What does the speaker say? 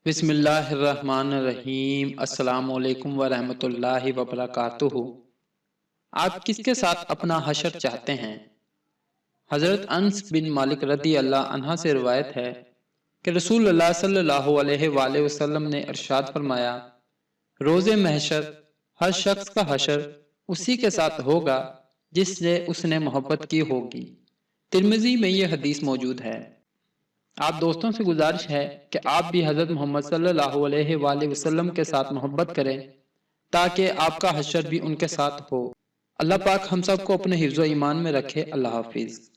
بسم اللہ الرحمن الرحیم۔ السلام علیکم ورحمۃ اللہ وبرکاتہ۔ آپ کس کے ساتھ اپنا حشر چاہتے ہیں؟ حضرت انس بن مالک رضی اللہ عنہ سے روایت ہے کہ رسول اللہ صلی اللہ علیہ وآلہ وسلم نے ارشاد فرمایا، روز محشر ہر شخص کا حشر اسی کے ساتھ ہوگا جس سے اس نے محبت کی ہوگی۔ ترمذی میں یہ حدیث موجود ہے۔ آپ دوستوں سے گزارش ہے کہ آپ بھی حضرت محمد صلی اللہ علیہ وآلہ وسلم کے ساتھ محبت کریں تاکہ آپ کا حشر بھی ان کے ساتھ ہو۔ اللہ پاک ہم سب کو اپنے حفظ و ایمان میں رکھے۔ اللہ حافظ۔